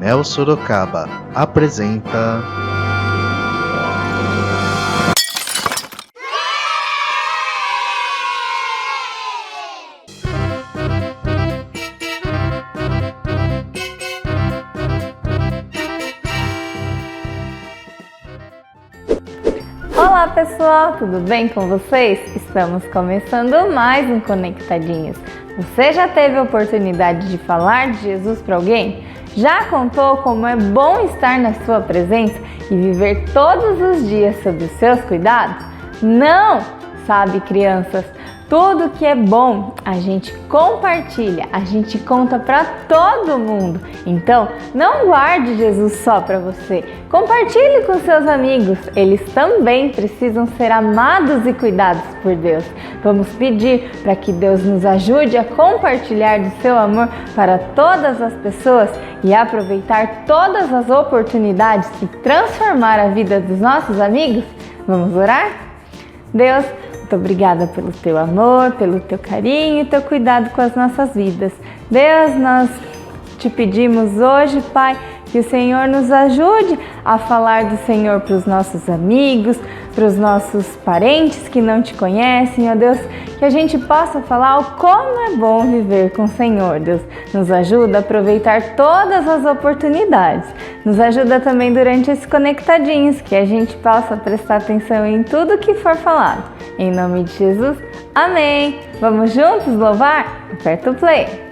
Mel Sorocaba apresenta Olá pessoal, tudo bem com vocês? Estamos começando mais um Conectadinhos. Você já teve a oportunidade de falar de Jesus para alguém? Já contou como é bom estar na sua presença e viver todos os dias sob os seus cuidados? Não! Sabe, crianças, tudo que é bom a gente compartilha, a gente conta para todo mundo. Então, não guarde Jesus só para você. Compartilhe com seus amigos. Eles também precisam ser amados e cuidados por Deus. Vamos pedir para que Deus nos ajude a compartilhar do seu amor para todas as pessoas e aproveitar todas as oportunidades e transformar a vida dos nossos amigos? Vamos orar? Deus, muito obrigada pelo teu amor, pelo teu carinho e teu cuidado com as nossas vidas. Deus, nós te pedimos hoje, Pai, que o Senhor nos ajude a falar do Senhor para os nossos amigos, para os nossos parentes que não te conhecem, ó Deus, que a gente possa falar o como é bom viver com o Senhor, Deus. Nos ajuda a aproveitar todas as oportunidades. Nos ajuda também durante esses conectadinhos, que a gente possa prestar atenção em tudo que for falado. Em nome de Jesus, amém! Vamos juntos louvar? Aperta o play!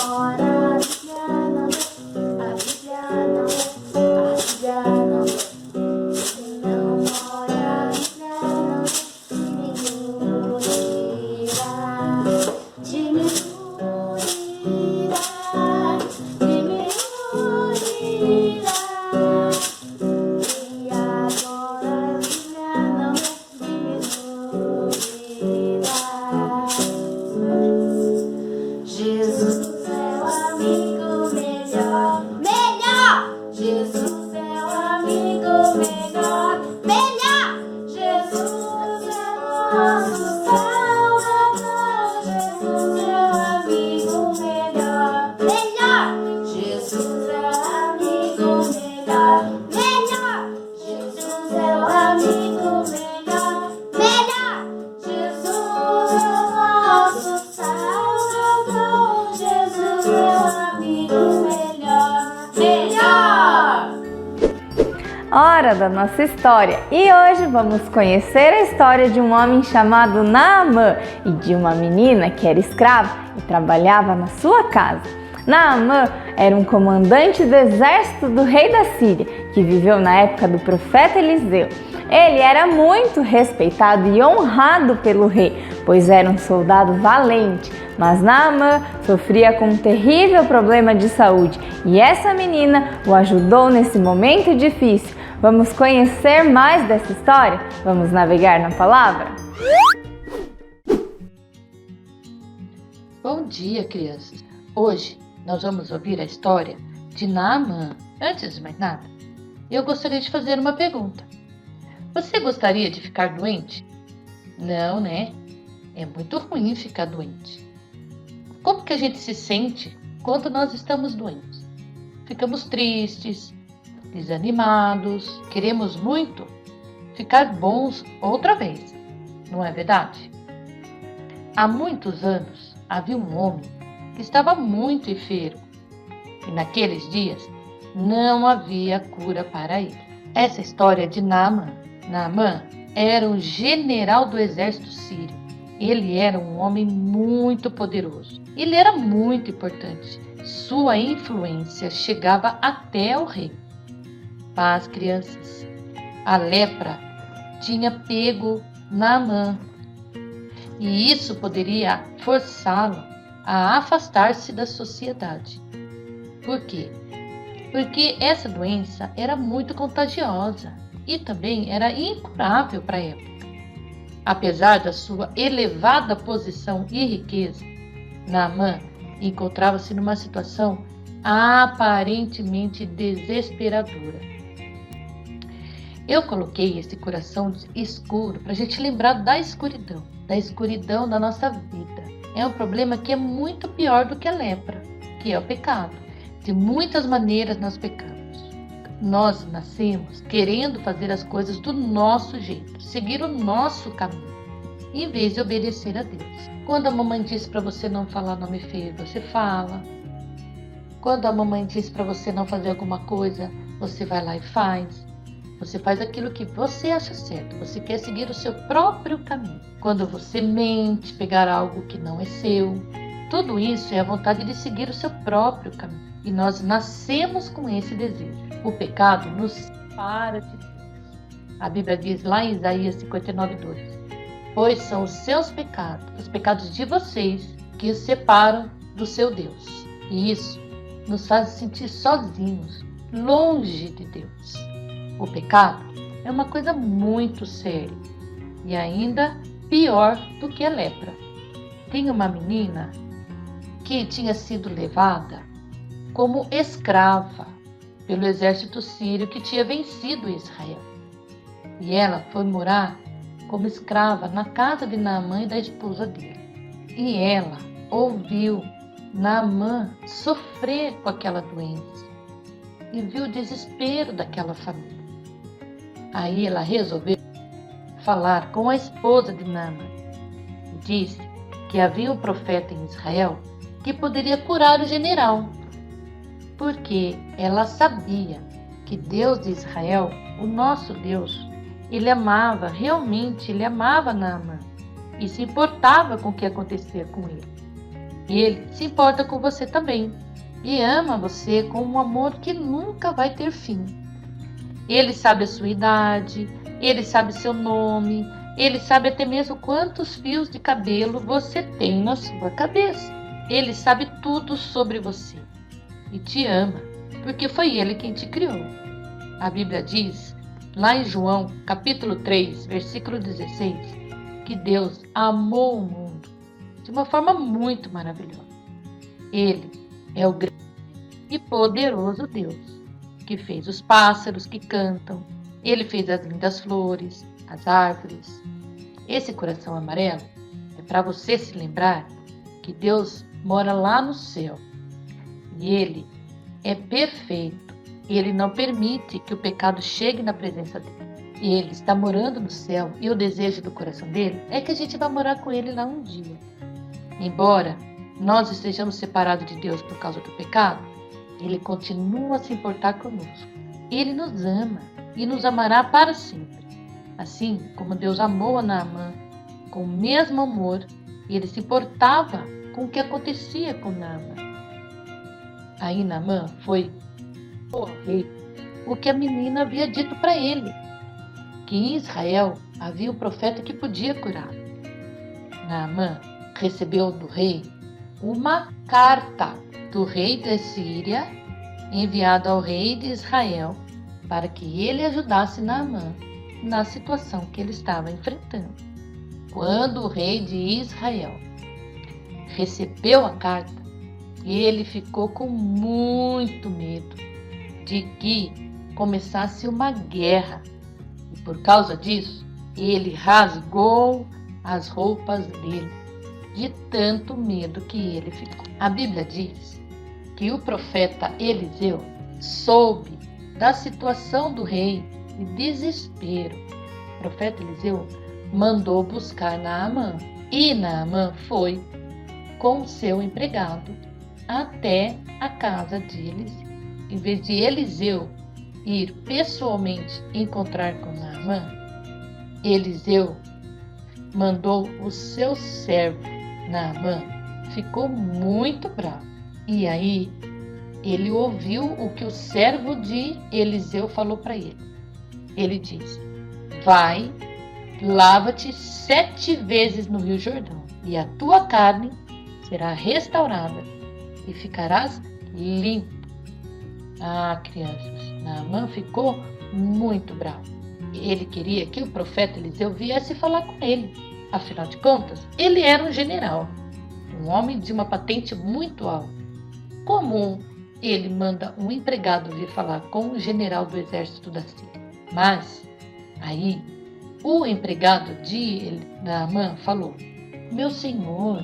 Mora hora da nossa história e hoje vamos conhecer a história de um homem chamado Naamã e de uma menina que era escrava e trabalhava na sua casa. Naamã era um comandante do exército do rei da Síria, que viveu na época do profeta Eliseu. Ele era muito respeitado e honrado pelo rei, pois era um soldado valente. Mas Naamã sofria com um terrível problema de saúde e essa menina o ajudou nesse momento difícil. Vamos conhecer mais dessa história? Vamos navegar na palavra? Bom dia, crianças! Hoje nós vamos ouvir a história de Naamã. Antes de mais nada, eu gostaria de fazer uma pergunta. Você gostaria de ficar doente? Não, né? É muito ruim ficar doente. Como que a gente se sente quando nós estamos doentes? Ficamos tristes, desanimados, queremos muito ficar bons outra vez, não é verdade? Há muitos anos havia um homem que estava muito enfermo e naqueles dias não havia cura para ele. Essa história é de Naamã. Naamã era um general do exército sírio. Ele era um homem muito poderoso. Ele era muito importante. Sua influência chegava até o rei. Mas, crianças, a lepra tinha pego Naamã. E isso poderia forçá-lo a afastar-se da sociedade. Por quê? Porque essa doença era muito contagiosa e também era incurável para a época. Apesar da sua elevada posição e riqueza, Naamã encontrava-se numa situação aparentemente desesperadora. Eu coloquei esse coração escuro para a gente lembrar da escuridão da nossa vida. É um problema que é muito pior do que a lepra, que é o pecado. De muitas maneiras nós pecamos. Nós nascemos querendo fazer as coisas do nosso jeito, seguir o nosso caminho, em vez de obedecer a Deus. Quando a mamãe diz para você não falar nome feio, você fala. Quando a mamãe diz para você não fazer alguma coisa, você vai lá e faz. Você faz aquilo que você acha certo. Você quer seguir o seu próprio caminho. Quando você mente, pegar algo que não é seu, tudo isso é a vontade de seguir o seu próprio caminho. E nós nascemos com esse desejo. O pecado nos separa de Deus. A Bíblia diz lá em Isaías 59:2: pois são os seus pecados, os pecados de vocês, que os separam do seu Deus. E isso nos faz sentir sozinhos, longe de Deus. O pecado é uma coisa muito séria e ainda pior do que a lepra. Tem uma menina que tinha sido levada como escrava pelo exército sírio que tinha vencido Israel. E ela foi morar como escrava na casa de Naamã e da esposa dele. E ela ouviu Naamã sofrer com aquela doença e viu o desespero daquela família. Aí ela resolveu falar com a esposa de Naamã e disse que havia um profeta em Israel que poderia curar o general, porque ela sabia que Deus de Israel, o nosso Deus, ele amava Naamã e se importava com o que acontecia com ele. E ele se importa com você também e ama você com um amor que nunca vai ter fim. Ele sabe a sua idade, ele sabe seu nome, ele sabe até mesmo quantos fios de cabelo você tem na sua cabeça. Ele sabe tudo sobre você e te ama, porque foi ele quem te criou. A Bíblia diz, lá em João, capítulo 3, versículo 16, que Deus amou o mundo de uma forma muito maravilhosa. Ele é o grande e poderoso Deus, que fez os pássaros que cantam, ele fez as lindas flores, as árvores. Esse coração amarelo é para você se lembrar que Deus mora lá no céu. E ele é perfeito. E ele não permite que o pecado chegue na presença dele. E ele está morando no céu. E o desejo do coração dele é que a gente vá morar com ele lá um dia. Embora nós estejamos separados de Deus por causa do pecado, ele continua a se importar conosco. Ele nos ama. e nos amará para sempre. Assim como Deus amou a Naamã com o mesmo amor, ele se importava com o que acontecia com Naamã. Aí Naamã foi ao rei o que a menina havia dito para ele, que em Israel havia um profeta que podia curar. Naamã recebeu do rei uma carta do rei da Síria, enviada ao rei de Israel, para que ele ajudasse Naamã na situação que ele estava enfrentando. Quando o rei de Israel recebeu a carta, ele ficou com muito medo de que começasse uma guerra. E por causa disso, ele rasgou as roupas dele, de tanto medo que ele ficou. A Bíblia diz que o profeta Eliseu soube da situação do rei de desespero. O profeta Eliseu mandou buscar Naamã, e Naamã foi com o seu empregado até a casa de Eliseu. Em vez de Eliseu ir pessoalmente encontrar com Naamã, Eliseu mandou o seu servo. Naamã ficou muito bravo. E aí ele ouviu o que o servo de Eliseu falou para ele. Ele disse: vai, lava-te 7 vezes no Rio Jordão, e a tua carne será restaurada e ficarás limpo. Ah, crianças, Naamã ficou muito bravo. Ele queria que o profeta Eliseu viesse falar com ele. Afinal de contas, ele era um general, um homem de uma patente muito alta. Como ele manda um empregado vir falar com o general do exército da Síria? Mas aí o empregado de Naamã falou: meu senhor,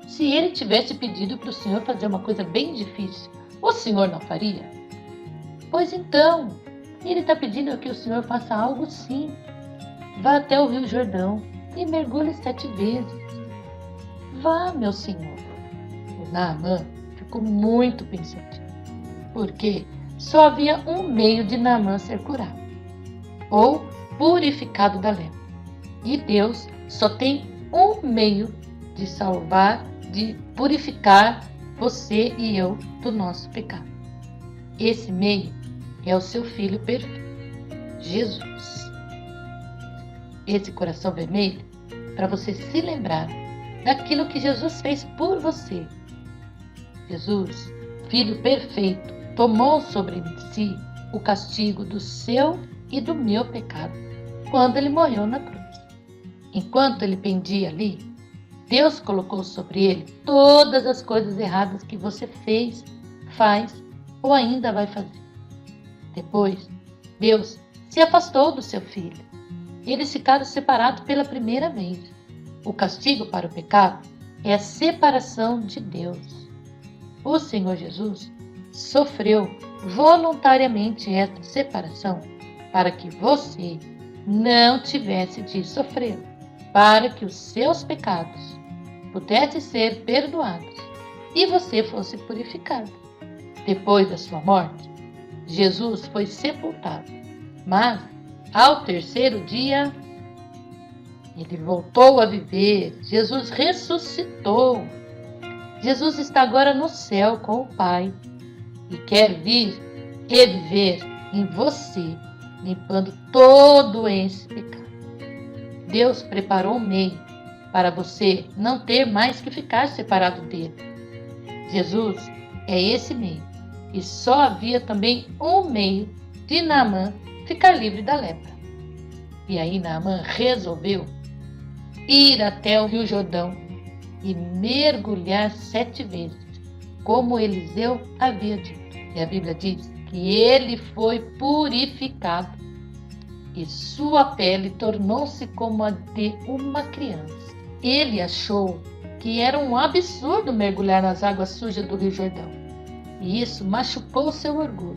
se ele tivesse pedido para o senhor fazer uma coisa bem difícil, o senhor não faria? Pois então, ele está pedindo que o senhor faça algo sim. Vá até o Rio Jordão e mergulhe 7 vezes. Vá, meu senhor. O Naamã ficou muito pensativo, porque só havia um meio de Naamã ser curado, ou purificado da lepra. E Deus só tem um meio de salvar, de purificar você e eu do nosso pecado. Esse meio é o seu Filho perfeito, Jesus. Esse coração vermelho, para você se lembrar daquilo que Jesus fez por você. Jesus, Filho perfeito, tomou sobre si o castigo do seu e do meu pecado quando ele morreu na cruz. Enquanto ele pendia ali, Deus colocou sobre ele todas as coisas erradas que você fez, faz ou ainda vai fazer. Depois, Deus se afastou do seu filho. Eles ficaram separados pela primeira vez. O castigo para o pecado é a separação de Deus. O Senhor Jesus sofreu voluntariamente esta separação para que você não tivesse de sofrer, para que os seus pecados pudessem ser perdoados e você fosse purificado. Depois da sua morte, Jesus foi sepultado, mas ao 3º dia, ele voltou a viver. Jesus ressuscitou. Jesus está agora no céu com o Pai e quer vir e viver em você, limpando todo esse pecado. Deus preparou um meio para você não ter mais que ficar separado dele. Jesus é esse meio. E só havia também um meio de Naamã ficar livre da lepra. E aí Naamã resolveu ir até o Rio Jordão e mergulhar 7 vezes, como Eliseu havia dito. E a Bíblia diz que ele foi purificado e sua pele tornou-se como a de uma criança. Ele achou que era um absurdo mergulhar nas águas sujas do Rio Jordão. E isso machucou seu orgulho.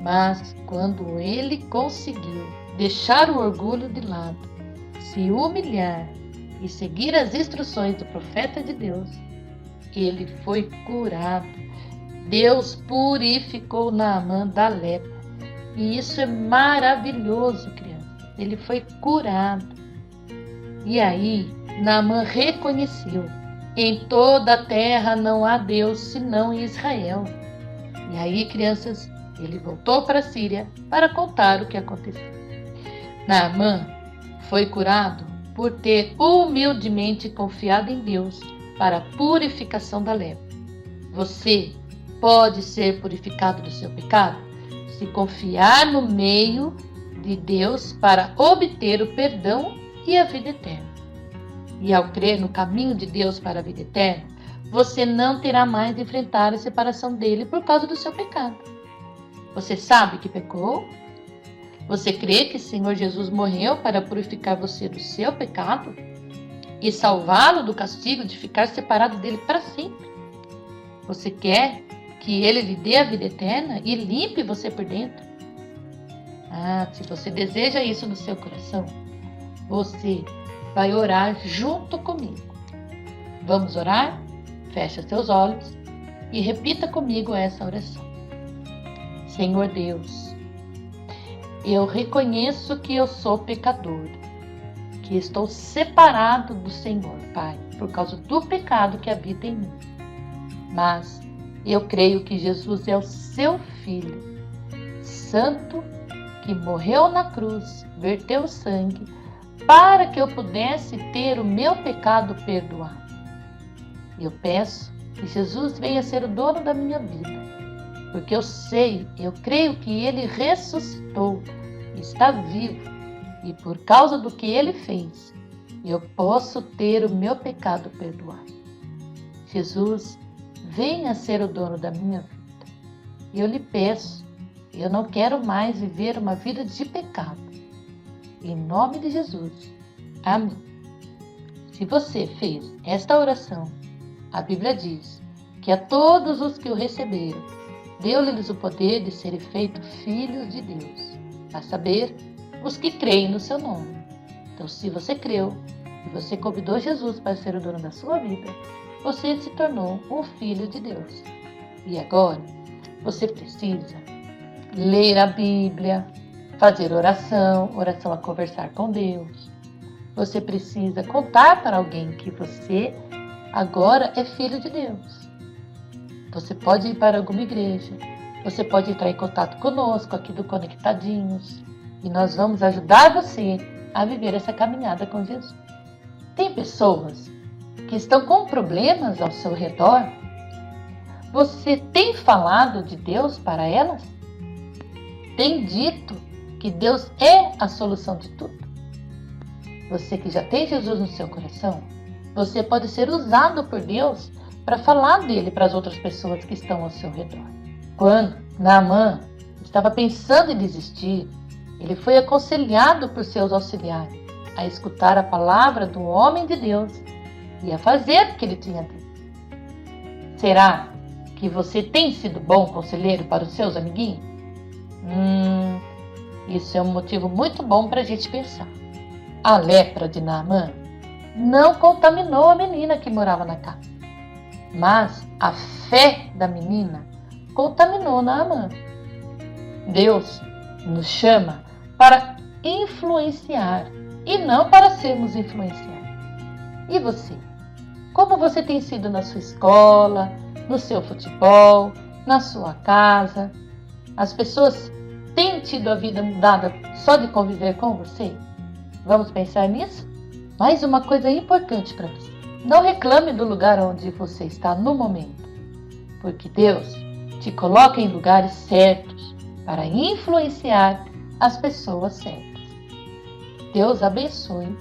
Mas quando ele conseguiu deixar o orgulho de lado, se humilhar e seguir as instruções do profeta de Deus, ele foi curado. Deus purificou Naamã da lepra E isso é maravilhoso, criança. Ele foi curado. E aí, Naamã reconheceu: em toda a terra não há Deus senão em Israel. E aí, crianças, ele voltou para a Síria para contar o que aconteceu. Naamã foi curado por ter humildemente confiado em Deus para a purificação da lepra. Você pode ser purificado do seu pecado se confiar no meio de Deus para obter o perdão e a vida eterna. E ao crer no caminho de Deus para a vida eterna, você não terá mais de enfrentar a separação dele por causa do seu pecado. Você sabe que pecou? Você crê que o Senhor Jesus morreu para purificar você do seu pecado e salvá-lo do castigo de ficar separado dele para sempre? Você quer que ele lhe dê a vida eterna e limpe você por dentro? Se você deseja isso no seu coração, você vai orar junto comigo. Vamos orar? Feche seus olhos e repita comigo essa oração. Senhor Deus, eu reconheço que eu sou pecador, que estou separado do Senhor, Pai, por causa do pecado que habita em mim. Mas eu creio que Jesus é o seu Filho, santo, que morreu na cruz, verteu sangue, para que eu pudesse ter o meu pecado perdoado. Eu peço que Jesus venha ser o dono da minha vida, porque eu creio que Ele ressuscitou, está vivo, e por causa do que Ele fez, eu posso ter o meu pecado perdoado. Jesus, venha ser o dono da minha vida. Eu lhe peço, eu não quero mais viver uma vida de pecado. Em nome de Jesus. Amém. Se você fez esta oração, a Bíblia diz que a todos os que o receberam, deu-lhes o poder de serem feitos filhos de Deus, a saber, os que creem no seu nome. Então, se você creu e você convidou Jesus para ser o dono da sua vida, você se tornou um filho de Deus. E agora, você precisa ler a Bíblia, fazer oração a conversar com Deus. Você precisa contar para alguém que você agora é filho de Deus. Você pode ir para alguma igreja, você pode entrar em contato conosco aqui do Conectadinhos e nós vamos ajudar você a viver essa caminhada com Jesus. Tem pessoas que estão com problemas ao seu redor. Você tem falado de Deus para elas? Tem dito que Deus é a solução de tudo? Você que já tem Jesus no seu coração, você pode ser usado por Deus para falar dele para as outras pessoas que estão ao seu redor. Quando Naamã estava pensando em desistir, ele foi aconselhado por seus auxiliares a escutar a palavra do homem de Deus e a fazer o que ele tinha dito. Será que você tem sido bom conselheiro para os seus amiguinhos? Isso é um motivo muito bom para a gente pensar. A lepra de Naamã não contaminou a menina que morava na casa, mas a fé da menina contaminou Naamã. Deus nos chama para influenciar e não para sermos influenciados. E você? Como você tem sido na sua escola, no seu futebol, na sua casa? As pessoas têm tido a vida mudada só de conviver com você? Vamos pensar nisso? Mais uma coisa importante para você. Não reclame do lugar onde você está no momento, porque Deus te coloca em lugares certos para influenciar as pessoas certas. Deus abençoe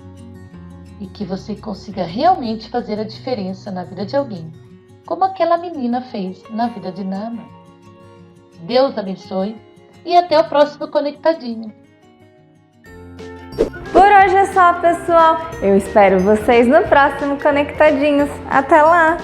e que você consiga realmente fazer a diferença na vida de alguém, como aquela menina fez na vida de Naamã. Deus abençoe e até o próximo Conectadinho. Por hoje é só, pessoal. Eu espero vocês no próximo Conectadinhos. Até lá!